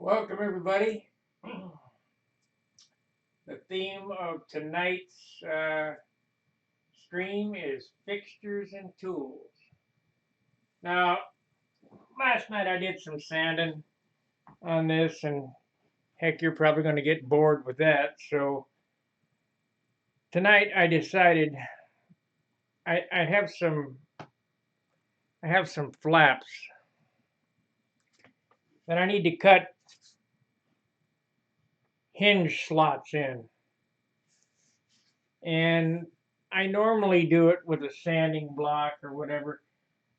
Welcome, everybody. The theme of tonight's stream is fixtures and tools. Now, last night I did some sanding on this, and heck, you're probably going to get bored with that. So tonight I decided I have some flaps that I need to cut hinge slots in, and I normally do it with a sanding block or whatever,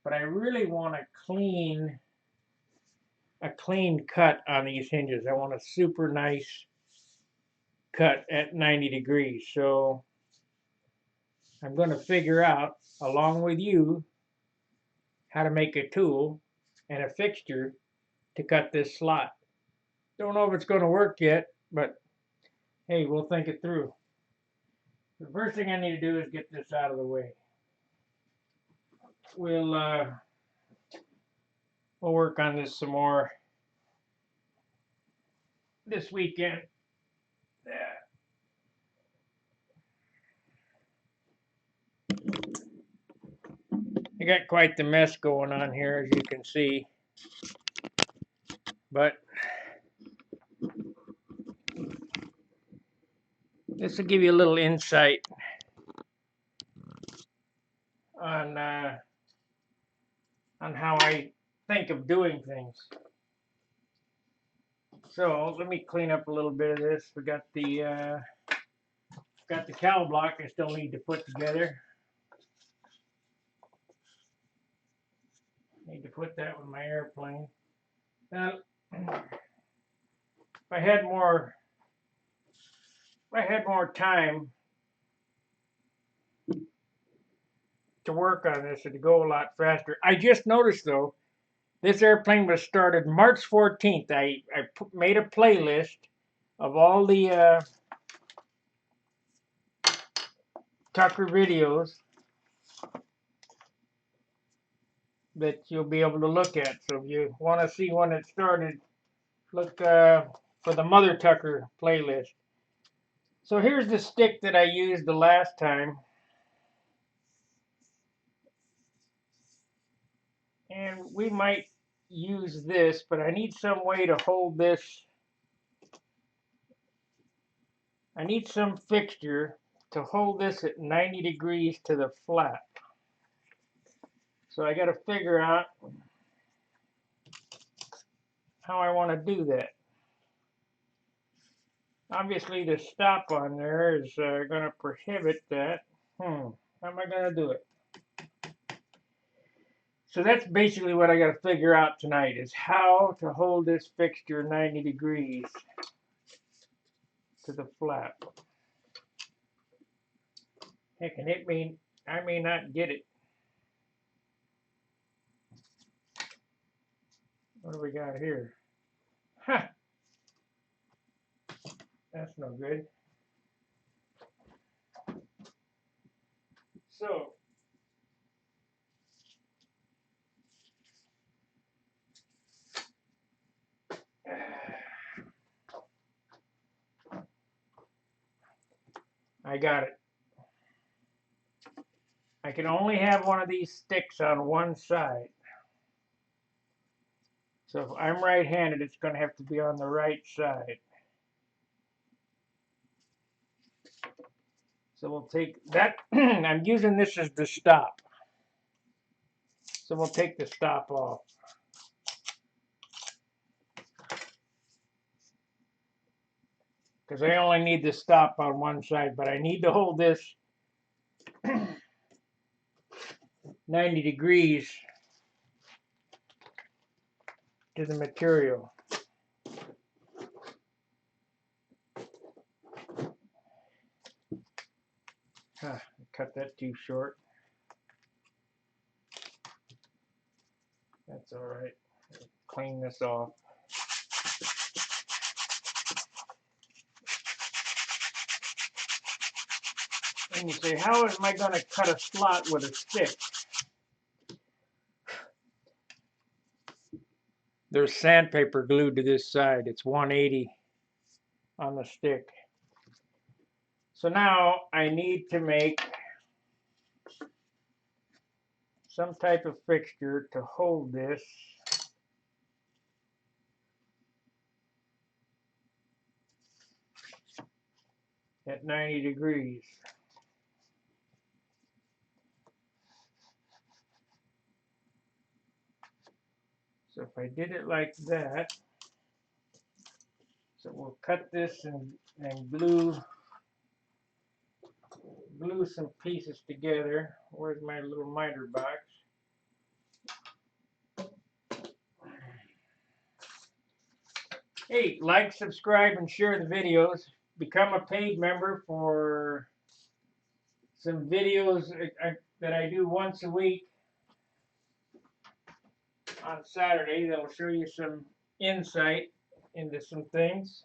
but I really want a clean cut on these hinges. I want a super nice cut at 90 degrees. So I'm going to figure out, along with you, how to make a tool and a fixture to cut this slot. Don't know if it's going to work yet, but hey, we'll think it through. The first thing I need to do is get this out of the way. We'll work on this some more this weekend. I got quite the mess going on here, as you can see, but this will give you a little insight on how I think of doing things. So let me clean up a little bit of this. We got the cowl block I still need to put together. Need to put that with my airplane. Now, if I had more time to work on this, it'd go a lot faster. I just noticed though, this airplane was started March 14th. I made a playlist of all the Tucker videos that you'll be able to look at. So if you want to see when it started, look for the Mother Tucker playlist. So here's the stick that I used the last time. And we might use this, but I need some way to hold this. I need some fixture to hold this at 90 degrees to the flat. So I got to figure out how I want to do that. Obviously, the stop on there is going to prohibit that. How am I going to do it? So that's basically what I got to figure out tonight, is how to hold this fixture 90 degrees to the flat. Heck, and I may not get it. What do we got here? Ha! That's no good. So I got it. I can only have one of these sticks on one side. So if I'm right-handed, it's going to have to be on the right side. So we'll take that. I'm using this as the stop. So we'll take the stop off. Because I only need the stop on one side, but I need to hold this 90 degrees to the material. Cut that too short. That's all right. Clean this off. And you say, how am I going to cut a slot with a stick? there's sandpaper glued to this side. It's 180 on the stick. So now I need to make some type of fixture to hold this at 90 degrees. So if I did it like that, so we'll cut this and glue some pieces together. Where's my little miter box? Hey, like, subscribe, and share the videos. Become a paid member for some videos that I do once a week on Saturday that will show you some insight into some things.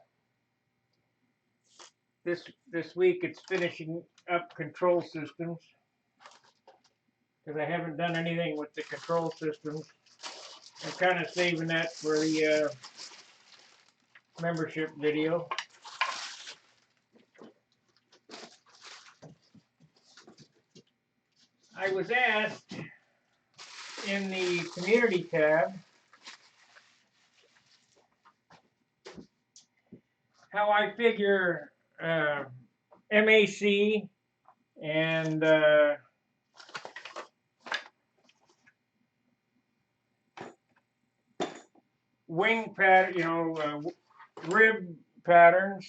This week it's finishing up control systems because I haven't done anything with the control systems. I'm kind of saving that for the membership video. I was asked in the community tab how I figure MAC and wing pattern, rib patterns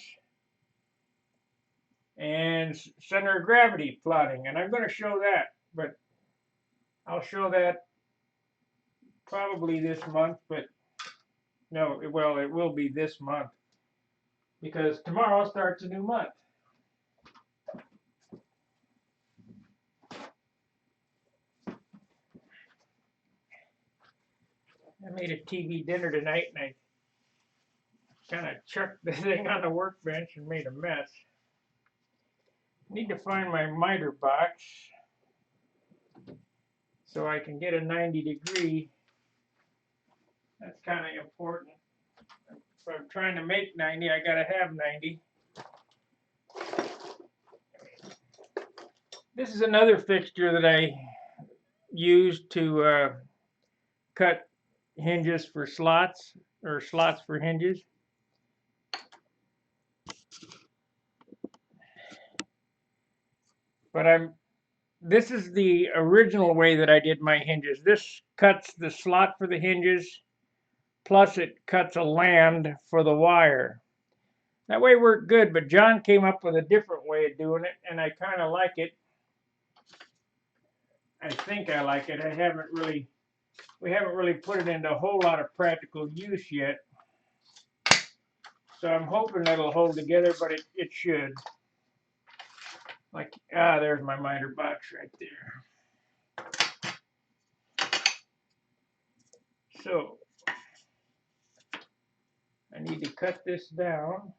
and center of gravity plotting, and I'm going to show that, but I'll show that probably this month, but no, well, it will be this month because tomorrow starts a new month. I made a TV dinner tonight and I kind of chucked the thing on the workbench and made a mess. Need to find my miter box so I can get a 90 degree. That's kind of important. If I'm trying to make 90, I gotta have 90. This is another fixture that I used to cut hinges for slots, or slots for hinges. But this is the original way that I did my hinges. This cuts the slot for the hinges, plus it cuts a land for the wire. That way worked good, but John came up with a different way of doing it, and I kind of like it. I think I like it. We haven't really put it into a whole lot of practical use yet. So I'm hoping it'll hold together, but it should. Like, there's my miter box right there. So I need to cut this down.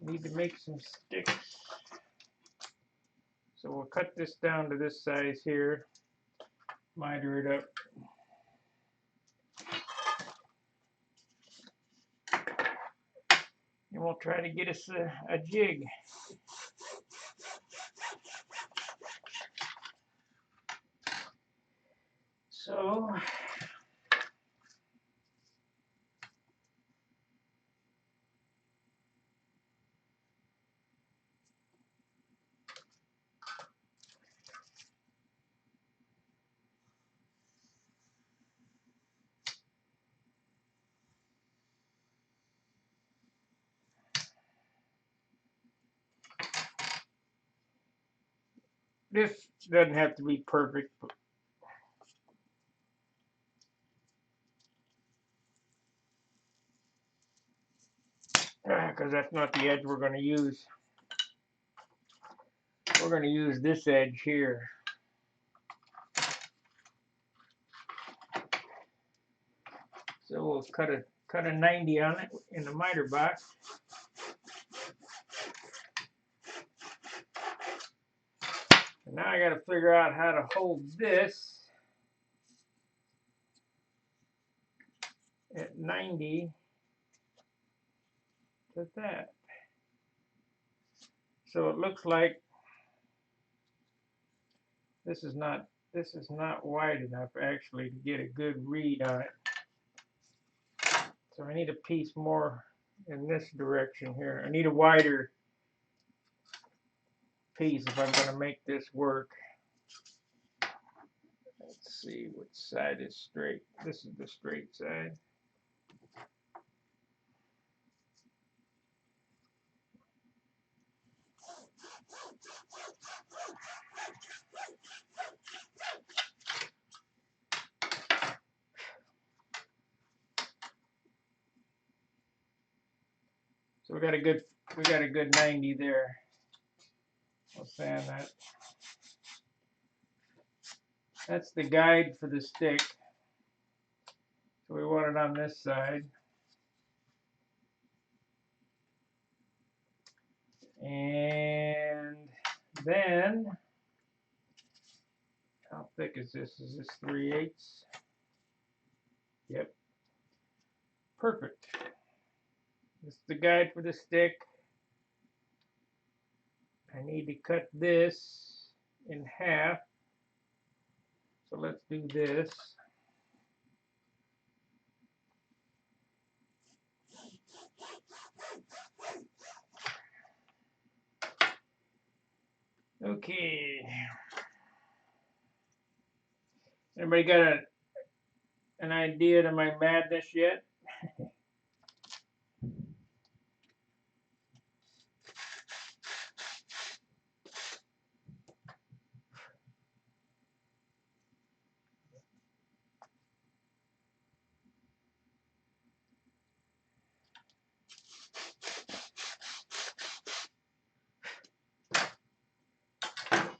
I need to make some sticks. So we'll cut this down to this size here. Miter it up. And we'll try to get us a jig. So this doesn't have to be perfect, because that's not the edge we're going to use. We're going to use this edge here. So we'll cut a 90 on it in the miter box. And now I got to figure out how to hold this at 90 to that. So it looks like this is not wide enough actually to get a good read on it. So I need a piece more in this direction here. I need a wider piece if I'm going to make this work. Let's see which side is straight. This is the straight side. So we got a good 90 there. I'll sand that. That's the guide for the stick. So we want it on this side. And then, how thick is this? Is this 3/8? Yep. Perfect. This is the guide for the stick. I need to cut this in half. So let's do this. Okay. Anybody got an idea to my madness yet?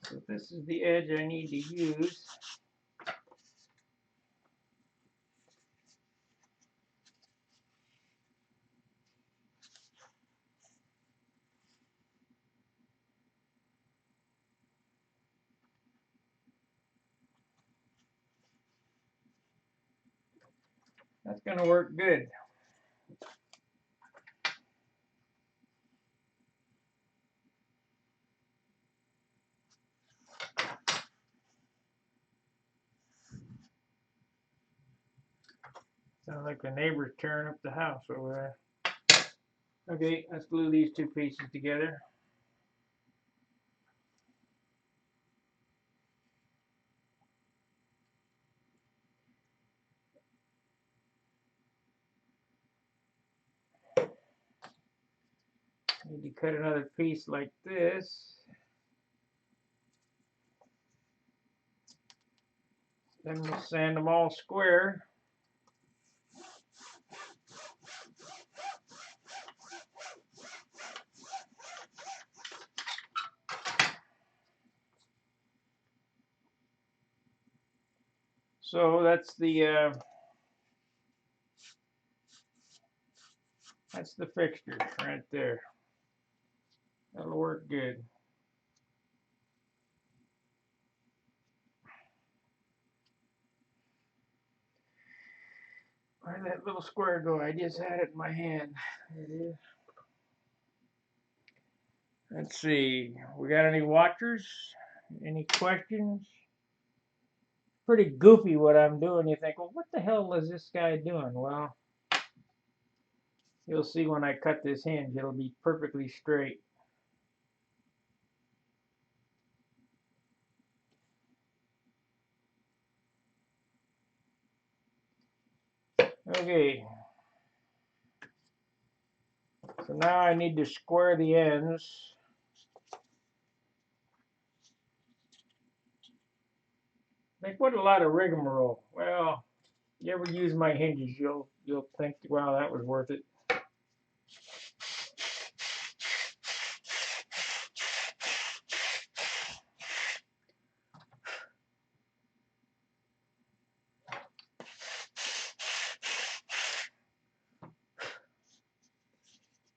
So this is the edge I need to use. That's going to work good. Sounds like the neighbor's tearing up the house over there. Okay, let's glue these two pieces together. Need to cut another piece like this. Then we'll sand them all square. So that's the fixture right there. That'll work good. Where'd that little square go? I just had it in my hand. There it is. Let's see. We got any watchers? Any questions? Pretty goofy what I'm doing. You think, well, what the hell is this guy doing? Well, you'll see when I cut this hinge, it'll be perfectly straight. Okay. So now I need to square the ends. Like, what a lot of rigmarole. Well, you ever use my hinges, you'll think, wow, that was worth it.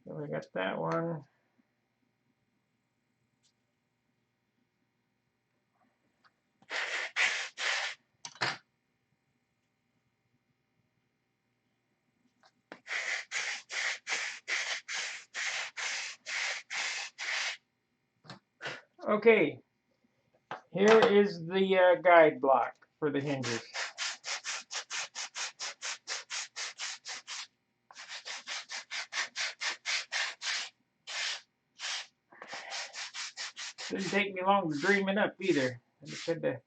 So I got that one. Okay, here is the guide block for the hinges. Didn't take me long to dream it up either. I just had to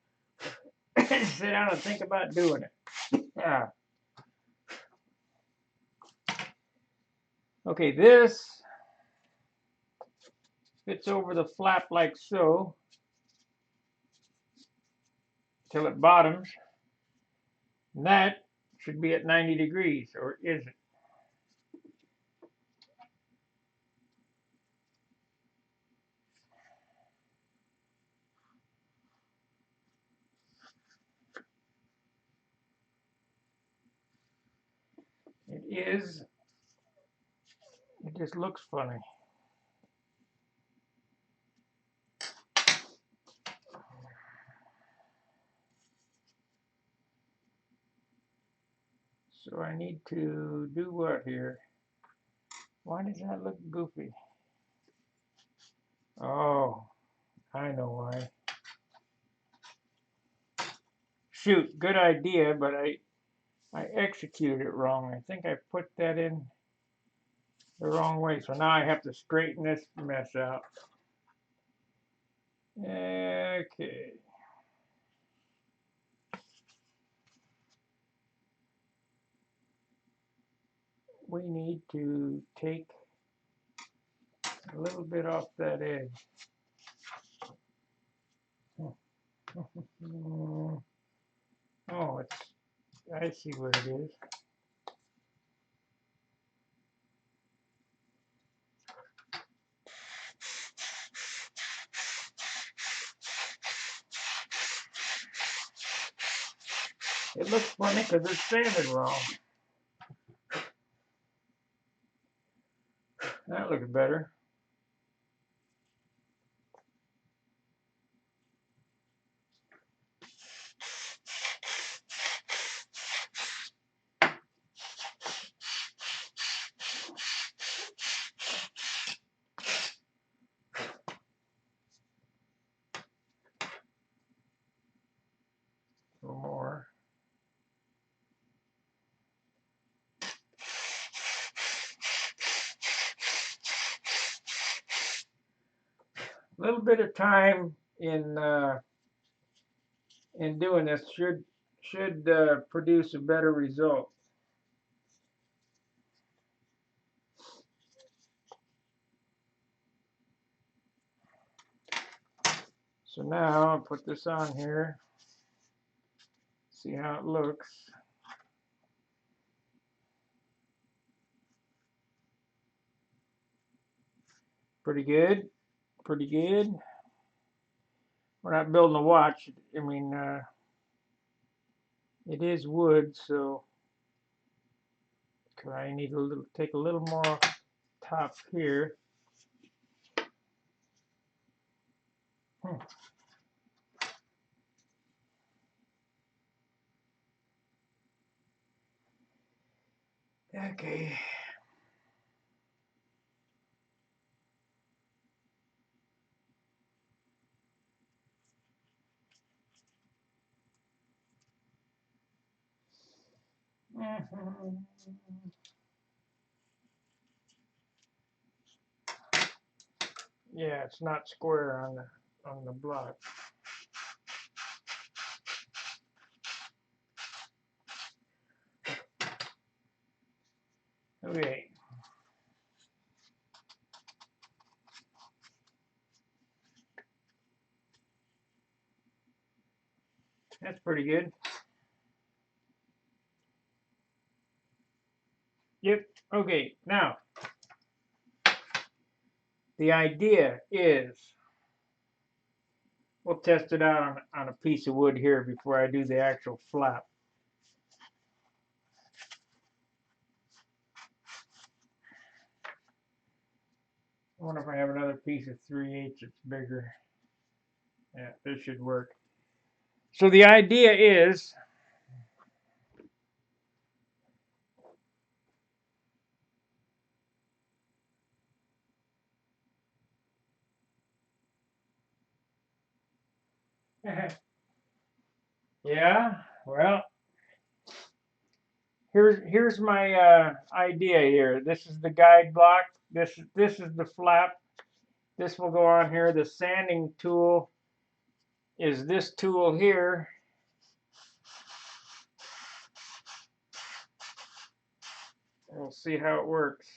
sit down and think about doing it. Ah. Okay, this fits over the flap like so till it bottoms. And that should be at 90 degrees, or is it? It is. It just looks funny. So I need to do what here? Why does that look goofy? Oh, I know why. Shoot, good idea, but I executed it wrong. I think I put that in the wrong way. So now I have to straighten this mess out. Okay. We need to take a little bit off that edge. Oh, I see what it is. It looks funny because it's sanded wrong. That looks better. A little more. A little bit of time in doing this should produce a better result. So now I'll put this on here. See how it looks. Pretty good. Pretty good. We're not building a watch. I mean, it is wood, so I need to take a little more off top here. Okay. Yeah, it's not square on the block. Okay. That's pretty good. Yep. Okay. Now, the idea is we'll test it out on a piece of wood here before I do the actual flap. I wonder if I have another piece of 3/8 that's bigger. Yeah, this should work. So the idea is Yeah, well, here's my idea here. This is the guide block. This is the flap. This will go on here. The sanding tool is this tool here. We'll see how it works.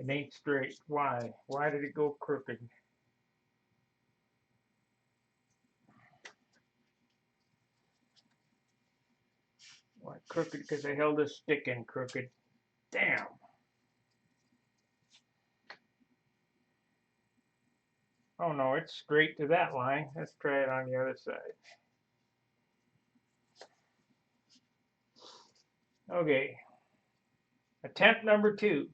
It ain't straight. Why? Why did it go crooked? Why crooked? Because I held this stick in crooked. Damn. Oh no, it's straight to that line. Let's try it on the other side. Okay. Attempt number 2.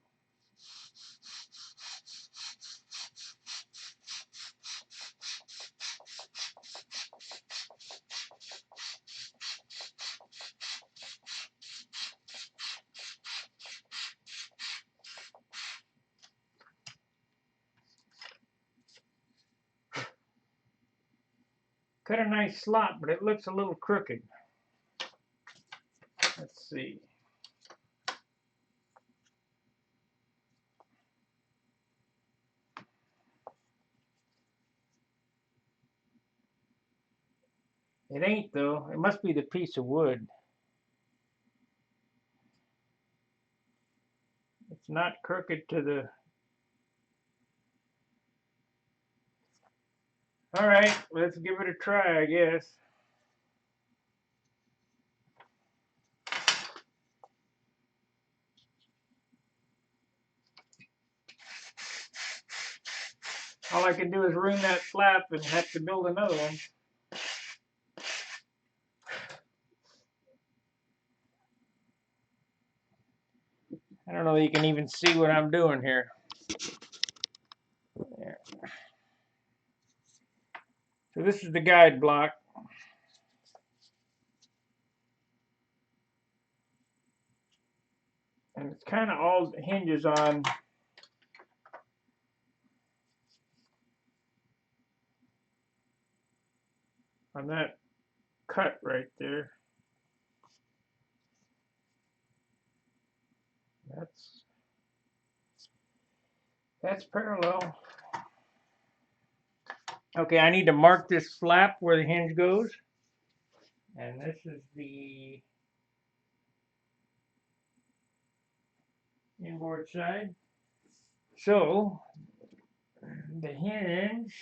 Cut a nice slot, but it looks a little crooked. Let's see. It ain't though. It must be the piece of wood. It's not crooked to the... All right, let's give it a try, I guess. All I can do is ruin that flap and have to build another one. I don't know if you can even see what I'm doing here. There. So this is the guide block. And it's kind of all hinges on that cut right there. That's parallel. Okay, I need to mark this flap where the hinge goes. And this is the inboard side. So the hinge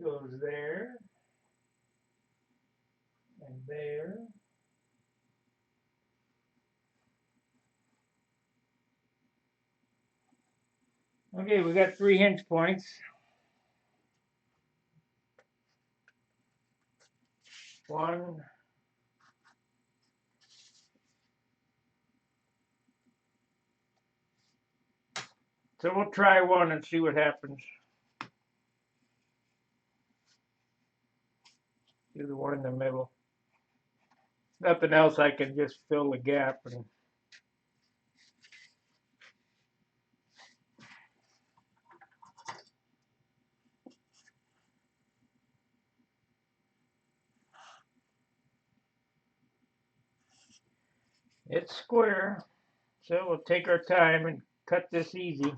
goes there and there. Okay, we got 3 hinge points. One, so we'll try one and see what happens. Do the one in the middle. Nothing else, I can just fill the gap. And it's square, so we'll take our time and cut this easy.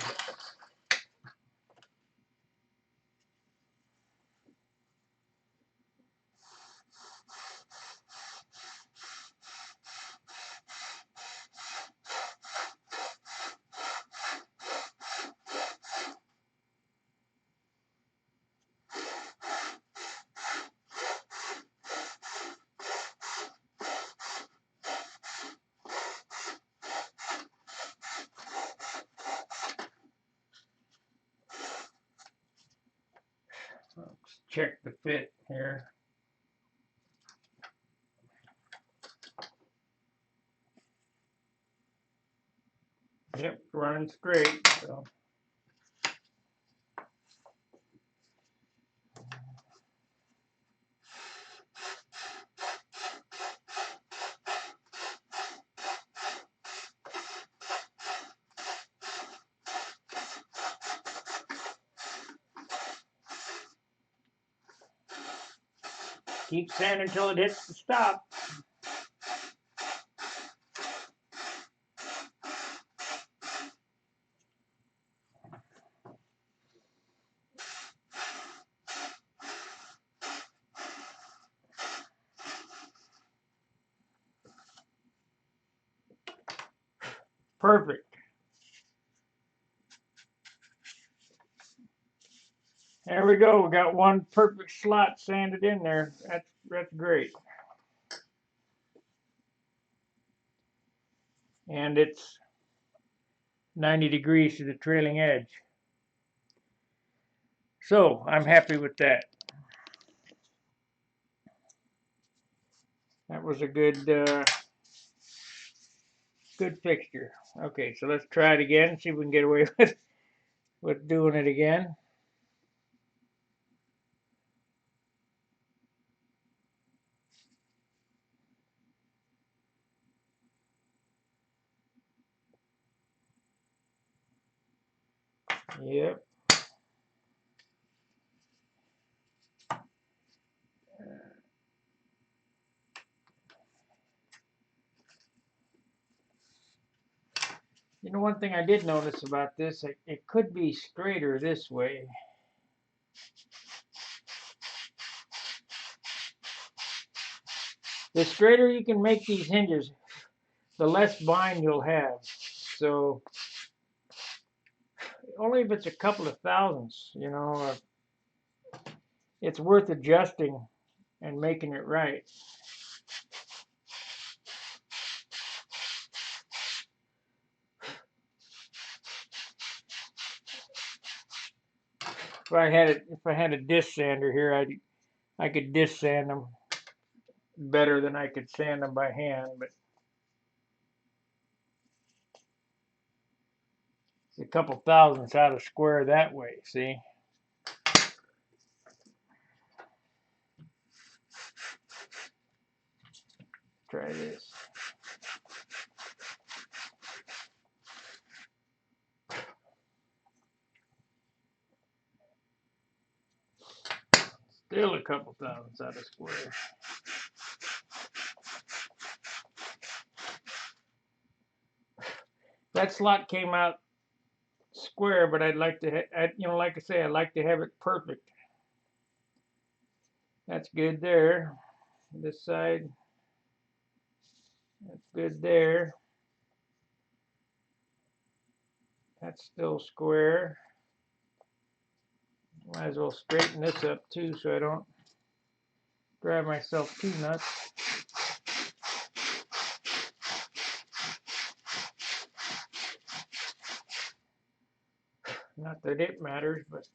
check the fit here. Yep, running straight. So. Keep sanding until it hits the stop. Perfect. There we go. We got one perfect slot sanded in there. That's great. And it's 90 degrees to the trailing edge. So I'm happy with that. That was a good good fixture. Okay, so let's try it again. See if we can get away with doing it again. Yep. You know, one thing I did notice about this, it could be straighter this way. The straighter you can make these hinges, the less bind you'll have. So only if it's a couple of thousandths, you know, it's worth adjusting and making it right. If I had a disc sander here, I could disc sand them better than I could sand them by hand, but it's a couple thousandths out of square that way, see? Try this. Still a couple thousandths out of square. That slot came out square, but I'd like to, you know, like I say, I'd like to have it perfect. That's good there. This side, that's good there. That's still square. Might as well straighten this up too so I don't drive myself too nuts. Not that it matters, but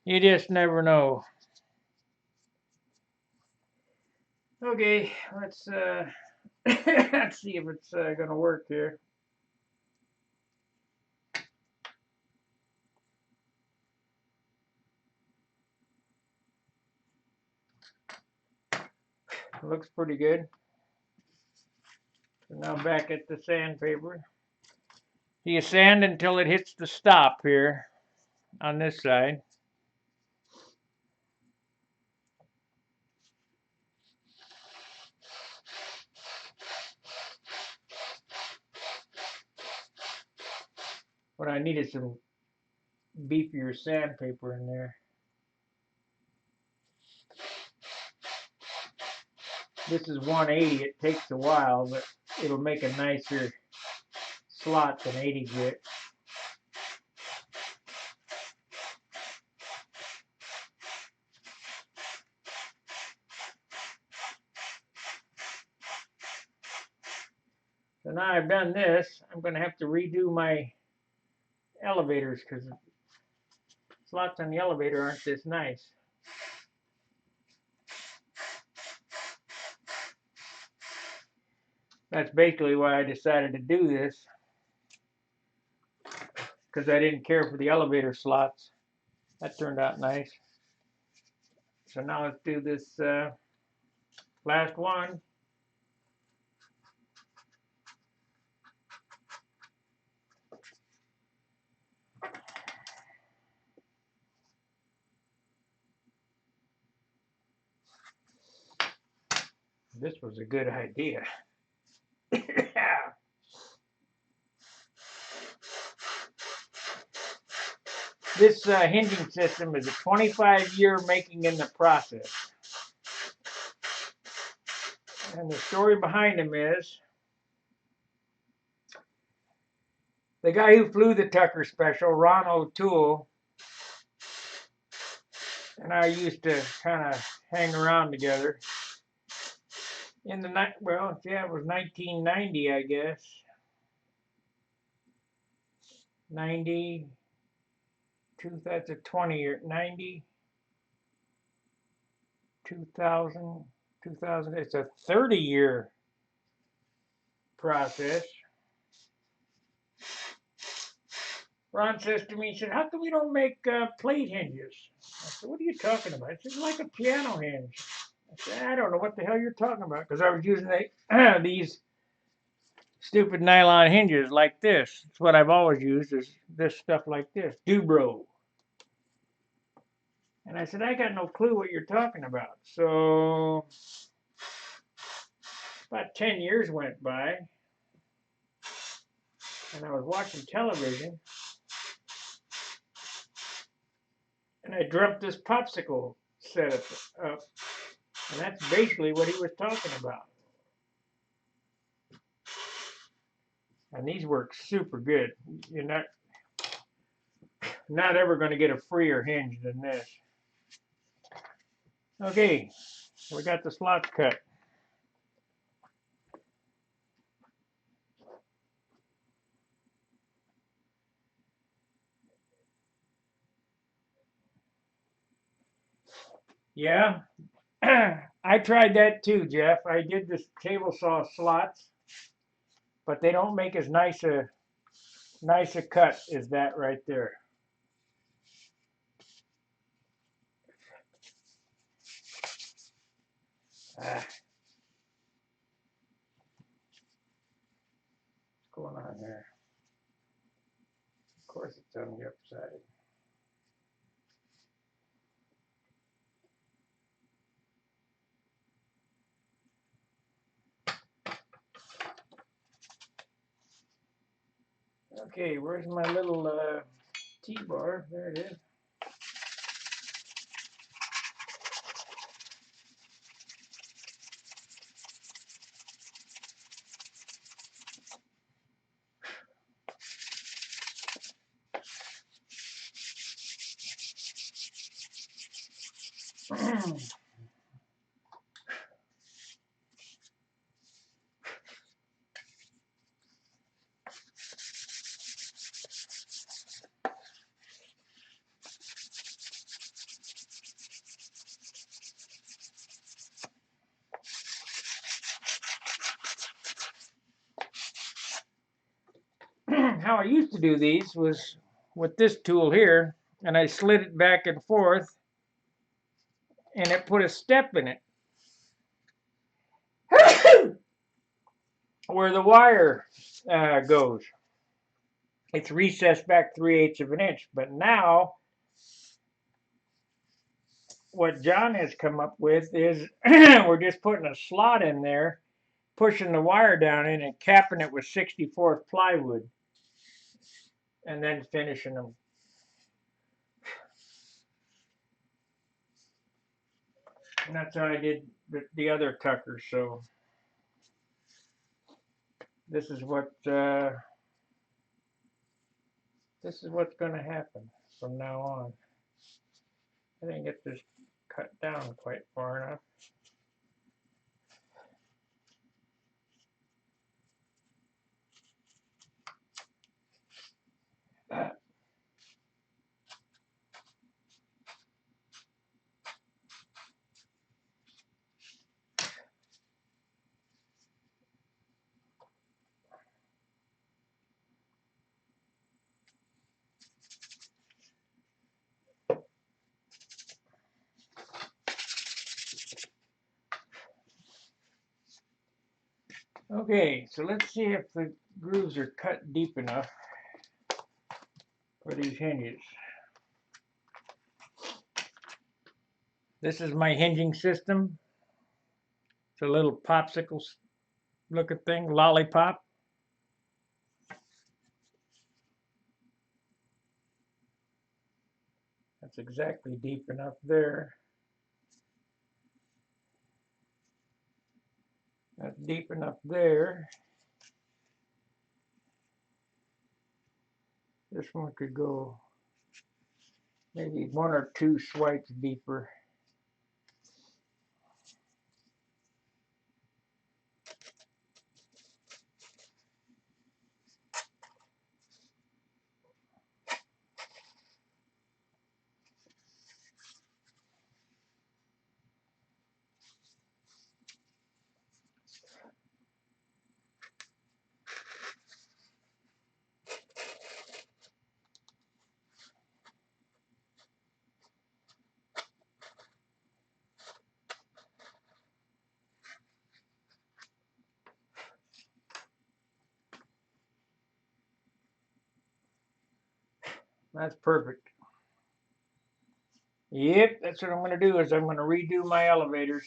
you just never know. Okay, let's let's see if it's gonna work here. Looks pretty good. So now back at the sandpaper. You sand until it hits the stop here on this side. What I need is some beefier sandpaper in there. This is 180. It takes a while, but it'll make a nicer slot than 80 grit. So now I've done this, I'm going to have to redo my elevators, because slots on the elevator aren't this nice. That's basically why I decided to do this, because I didn't care for the elevator slots. That turned out nice. So now let's do this last one. This was a good idea. This hinging system is a 25-year making in the process. And the story behind him is the guy who flew the Tucker Special, Ron O'Toole, and I used to kind of hang around together. In the night, well, yeah, it was 1990, I guess. 90, that's a 20-year, 90, 2000, 2000. It's a 30-year process. Ron says to me, he said, how come we don't make plate hinges? I said, what are you talking about? He said, like a piano hinge. I said, I don't know what the hell you're talking about, because I was using these stupid nylon hinges like this. It's what I've always used, is this stuff like this, Dubro. And I said, I got no clue what you're talking about. So about 10 years went by, and I was watching television, and I dreamt this popsicle set up, and that's basically what he was talking about. And these work super good. You're not ever going to get a freer hinge than this. Okay, we got the slots cut. Yeah, I tried that too, Jeff. I did this table saw slots, but they don't make as nice a cut as that right there. What's going on there? Of course it's on the upside. Okay, where's my little T-bar? There it is. How I used to do these was with this tool here, and I slid it back and forth, and it put a step in it where the wire goes. It's recessed back 3/8 of an inch. But now, what John has come up with is we're just putting a slot in there, pushing the wire down in, and capping it with 64th plywood, and then finishing them. And that's how I did the other Tuckers. So this is what's going to happen from now on. I didn't get this cut down quite far enough. Okay, so let's see if the grooves are cut deep enough for these hinges. This is my hinging system. It's a little popsicle looking thing, lollipop. That's exactly deep enough there. That's deep enough there. This one could go maybe 1 or 2 swipes deeper. That's perfect. Yep, that's what I'm going to do is I'm going to redo my elevators.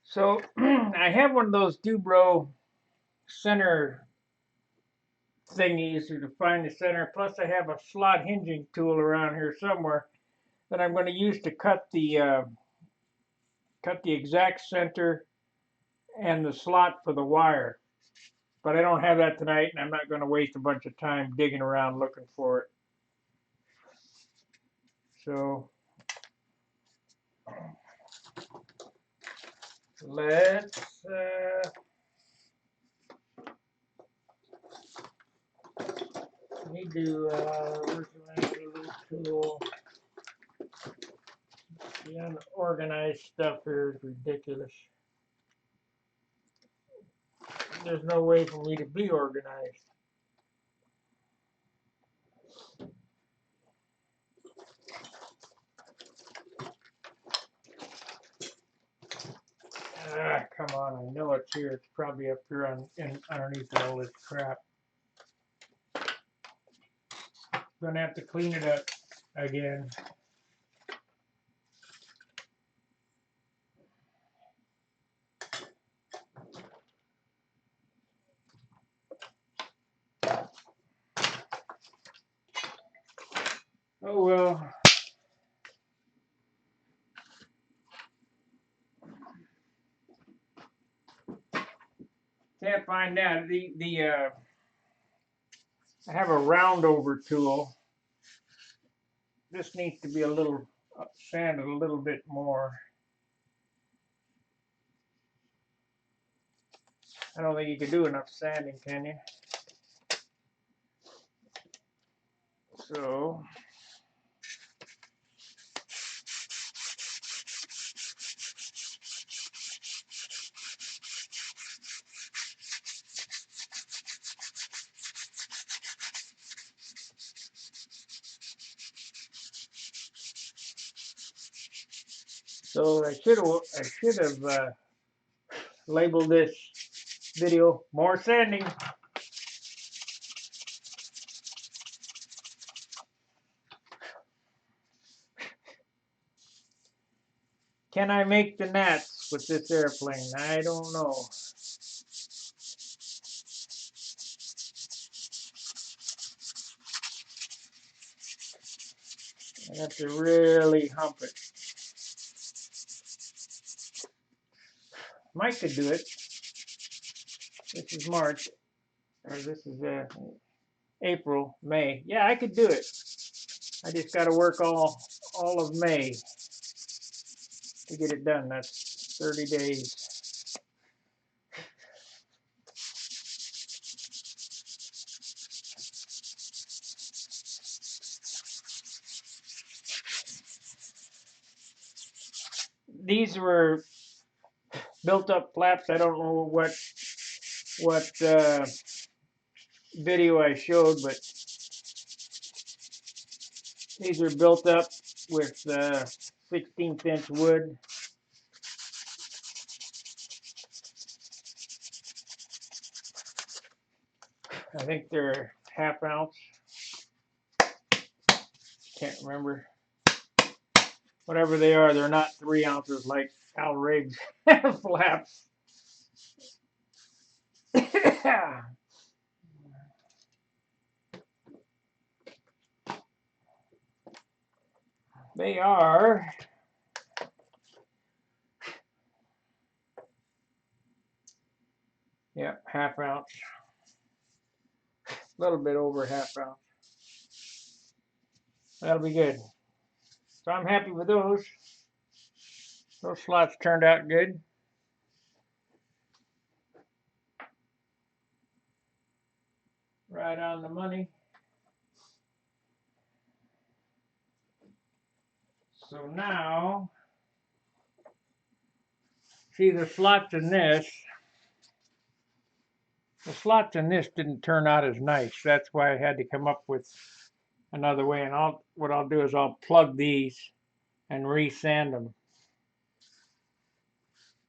So I have one of those Dubro center thingies to find the center. Plus I have a slot hinging tool around here somewhere that I'm going to use to cut the exact center and the slot for the wire. But I don't have that tonight, and I'm not going to waste a bunch of time digging around looking for it. So let's need to where's my little tool? The unorganized stuff here is ridiculous. There's no way for me to be organized. Ah, come on, I know it's here. It's probably up here underneath all this crap. Gonna have to clean it up again. Oh well. Can't find that. I have a round over tool. This needs to be a little sanded a little bit more. I don't think you can do enough sanding, can you? So I should have labeled this video "More Sanding." Can I make the gnats with this airplane? I don't know. I have to really hump it. Mike could do it. This is March, or this is April, May. Yeah, I could do it. I just got to work all of May to get it done. That's 30 days. These were built up flaps. I don't know what video I showed, but these are built up with 16th inch wood. I think they're ½ ounce. Can't remember. Whatever they are, they're not 3 ounces like Al Riggs flaps. They are ½ ounce. A little bit over ½ ounce. That'll be good. So I'm happy with those. Those slots turned out good. Right on the money. So now, see the slots in this. The slots in this didn't turn out as nice. That's why I had to come up with another way. And what I'll do is I'll plug these and resand them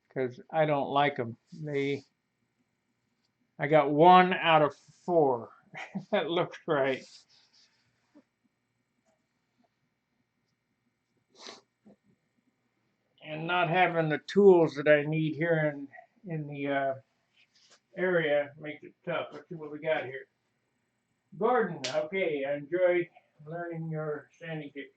because I don't like them. I got 1 out of 4. That looks right. And not having the tools that I need here in the area makes it tough. Let's see what we got here. Gordon, okay, I enjoyed learning your sanding technique.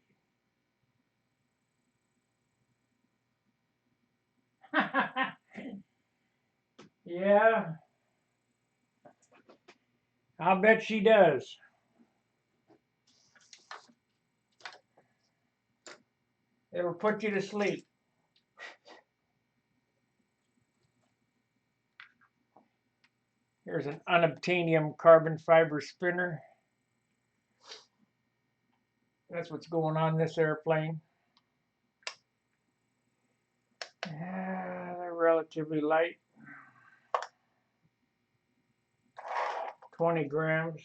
Yeah, I'll bet she does. It'll put you to sleep. Here's an unobtainium carbon fiber spinner. That's what's going on in this airplane. They're relatively light. 20 grams.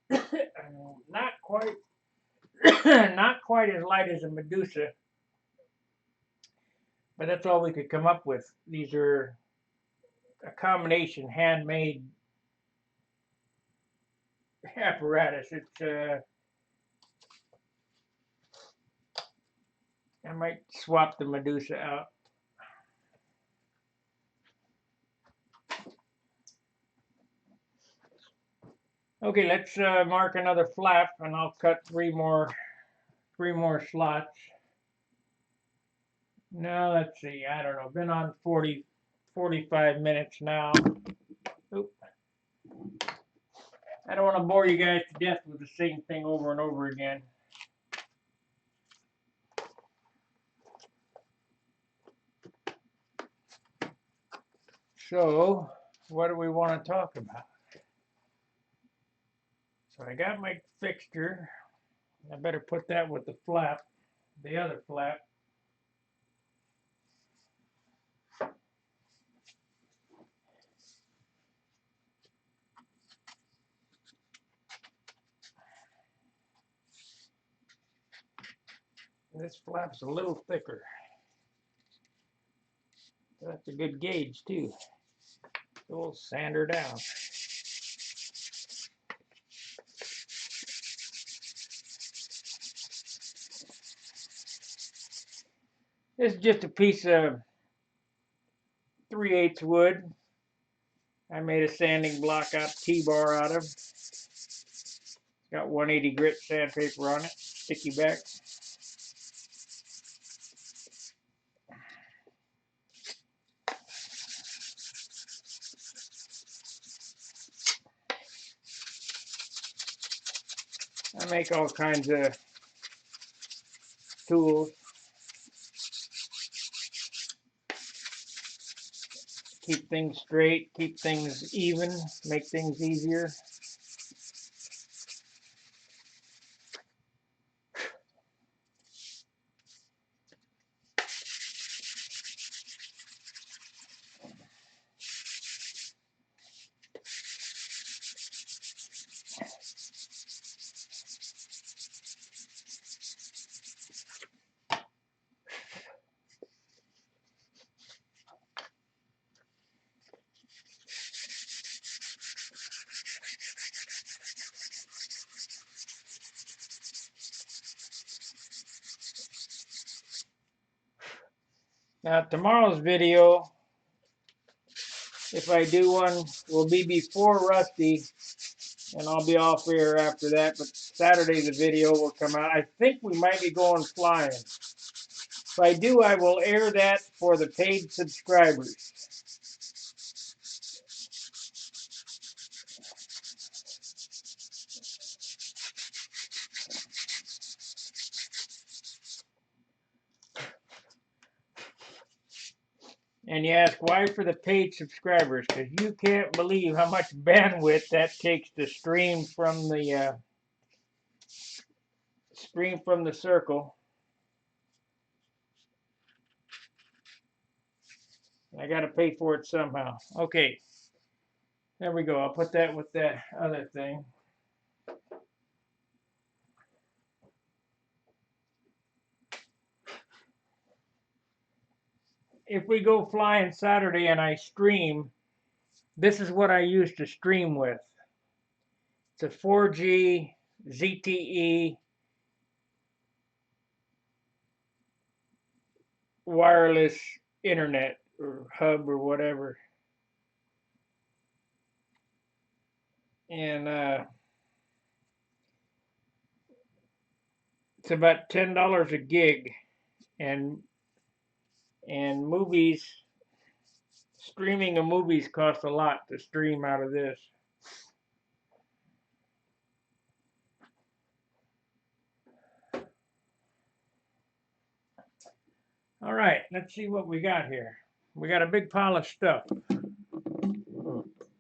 Not quite not quite as light as a Medusa. But that's all we could come up with. These are a combination handmade apparatus. I might swap the Medusa out. Okay, let's mark another flap, and I'll cut three more slots. No, let's see. I don't know. Been on 45 minutes now. Oop. I don't want to bore you guys to death with the same thing over and over again. So, what do we want to talk about? So I got my fixture. I better put that with the flap, the other flap. This flap's a little thicker. That's a good gauge too. So we'll sand her down. This is just a piece of 3/8 wood. I made a sanding block out T-bar out of. Got 180 grit sandpaper on it, sticky back. I make all kinds of tools. Keep things straight, keep things even, make things easier. Now tomorrow's video, if I do one, will be before Rusty, and I'll be off air after that. But Saturday the video will come out. I think we might be going flying. If I do, I will air that for the paid subscribers. And you ask, why for the paid subscribers? Because you can't believe how much bandwidth that takes to stream from the circle. I got to pay for it somehow. Okay, there we go. I'll put that with that other thing. If we go flying Saturday and I stream, this is what I use to stream with. It's a 4G ZTE wireless internet or hub or whatever. And it's about $10 a gig. And movies, streaming of movies costs a lot to stream out of this. All right, let's see what we got here. We got a big pile of stuff.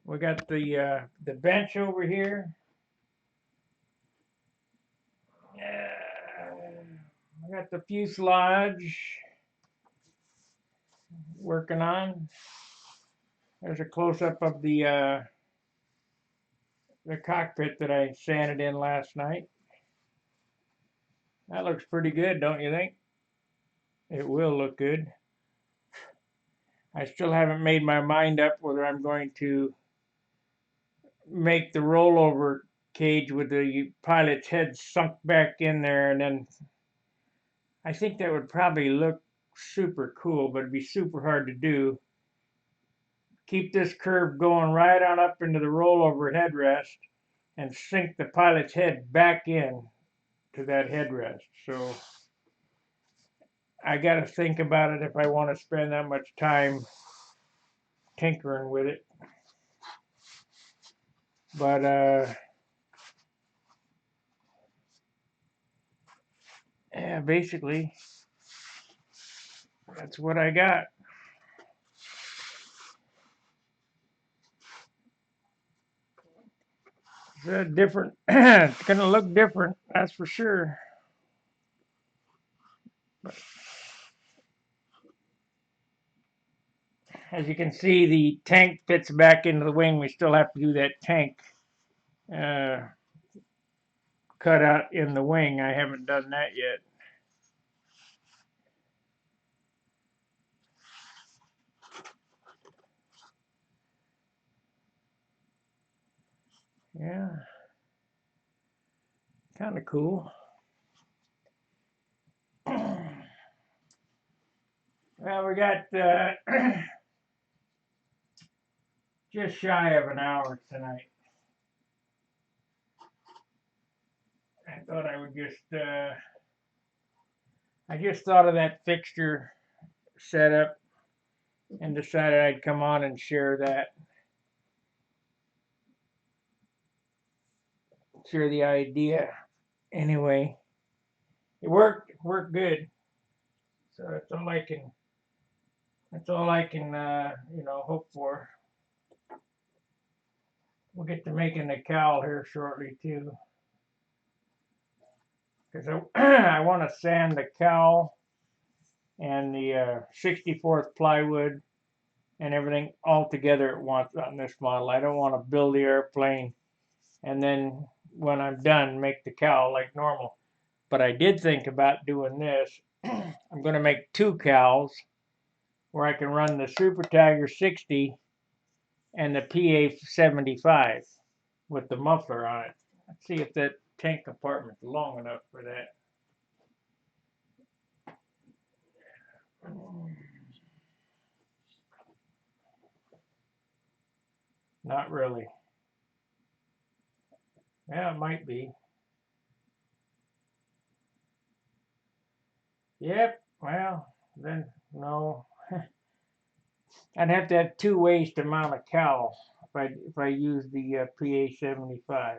We got the bench over here. I got the fuselage working on. There's a close-up of the cockpit that I sanded in last night. That looks pretty good, don't you think? It will look good. I still haven't made my mind up whether I'm going to make the rollover cage with the pilot's head sunk back in there, and then I think that would probably look super cool, but it'd be super hard to do. Keep this curve going right on up into the rollover headrest and sink the pilot's head back in to that headrest. So I got to think about it if I want to spend that much time tinkering with it. But yeah, basically that's what I got. It's different. It's gonna look different, that's for sure. But as you can see, the tank fits back into the wing. We still have to do that tank cut out in the wing. I haven't done that yet. Yeah, kind of cool. Well, we got just shy of an hour tonight. I thought I would just, I just thought of that fixture setup and decided I'd come on and share that. Share the idea. Anyway, it worked good. So that's all I can, you know, hope for. We'll get to making the cowl here shortly too. Because I want to sand the cowl and the 64th plywood and everything all together at once on this model. I don't want to build the airplane and then when I'm done make the cowl like normal. But I did think about doing this. I'm going to make two cowls where I can run the Super Tiger 60 and the PA 75 with the muffler on it. Let's see if that tank compartment's long enough for that. Not really. Yeah, it might be. Yep. Well, then no. I'd have to have two ways to mount a cowl if I use the PA-75.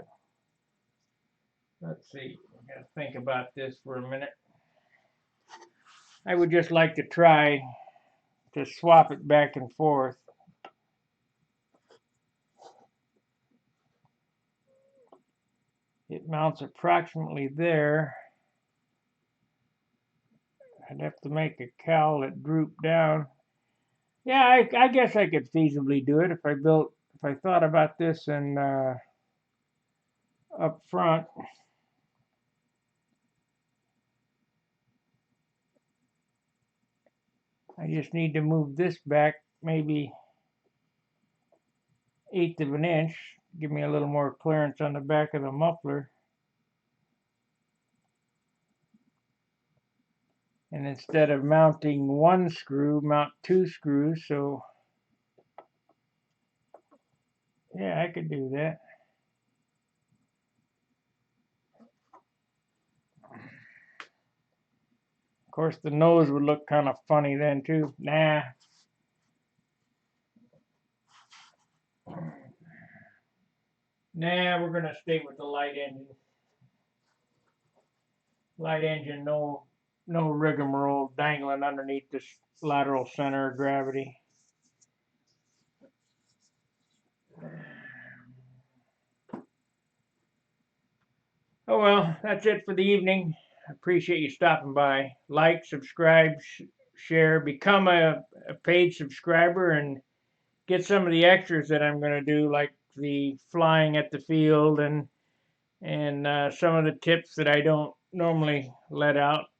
Let's see. I gotta think about this for a minute. I would just like to try to swap it back and forth. It mounts approximately there. I'd have to make a cowl that drooped down. Yeah, I guess I could feasibly do it if I thought about this and up front. I just need to move this back maybe 1/8 of an inch, give me a little more clearance on the back of the muffler. And instead of mounting one screw, mount two screws. So yeah, I could do that. Of course, the nose would look kind of funny then too. Nah. Nah, we're gonna stay with the light engine. Light engine, no rigmarole dangling underneath this lateral center of gravity. Oh well, that's it for the evening. I appreciate you stopping by. Like, subscribe, share, become a paid subscriber, and get some of the extras that I'm going to do, like the flying at the field and some of the tips that I don't normally let out.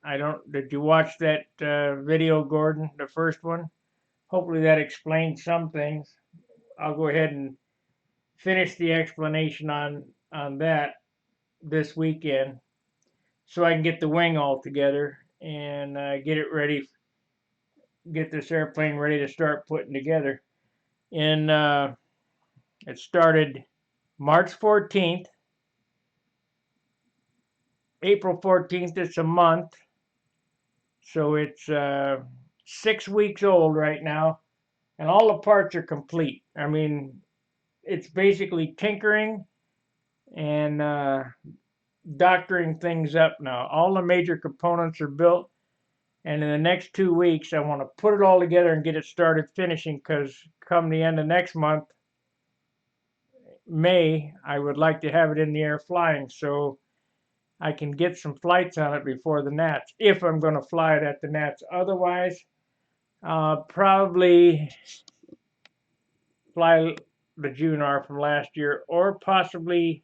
Did you watch that video, Gordon, the first one? Hopefully that explains some things. I'll go ahead and finish the explanation on that this weekend, so I can get the wing all together and get this airplane ready to start putting together. It started March 14th. April 14th, it's a month. So it's 6 weeks old right now. And all the parts are complete. I mean, it's basically tinkering and doctoring things up now. All the major components are built. And in the next 2 weeks, I want to put it all together and get it started finishing, because come the end of next month, May, I would like to have it in the air flying, so I can get some flights on it before the Nats, if I'm going to fly it at the Nats. Otherwise, probably fly the Junar from last year, or possibly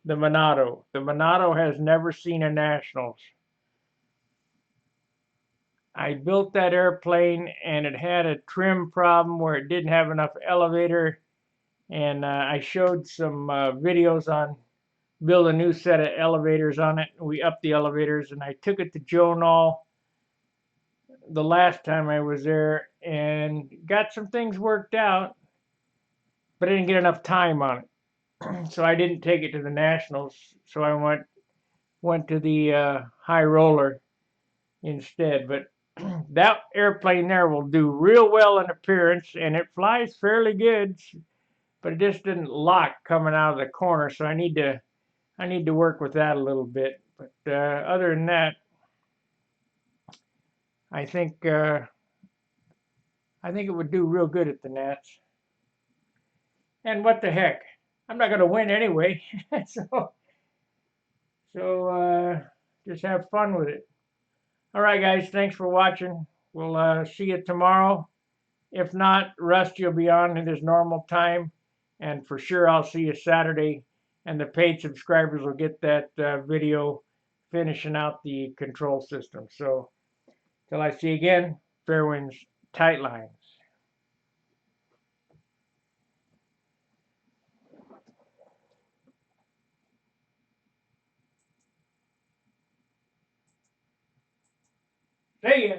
the Monado. The Monado has never seen a Nationals. I built that airplane and it had a trim problem where it didn't have enough elevator, and I showed some videos on build a new set of elevators on it. We upped the elevators, and I took it to Joe Knoll the last time I was there and got some things worked out, but I didn't get enough time on it. So I didn't take it to the Nationals. So I went to the high roller instead. But that airplane there will do real well in appearance, and it flies fairly good, but it just didn't lock coming out of the corner. So I need to work with that a little bit. But other than that, I think it would do real good at the Nats. And what the heck, I'm not going to win anyway. so just have fun with it. All right, guys, thanks for watching. We'll see you tomorrow. If not, Rusty will be on at his normal time, and for sure I'll see you Saturday. And the paid subscribers will get that video finishing out the control system. So till I see you again, fair winds, tight lines. See ya.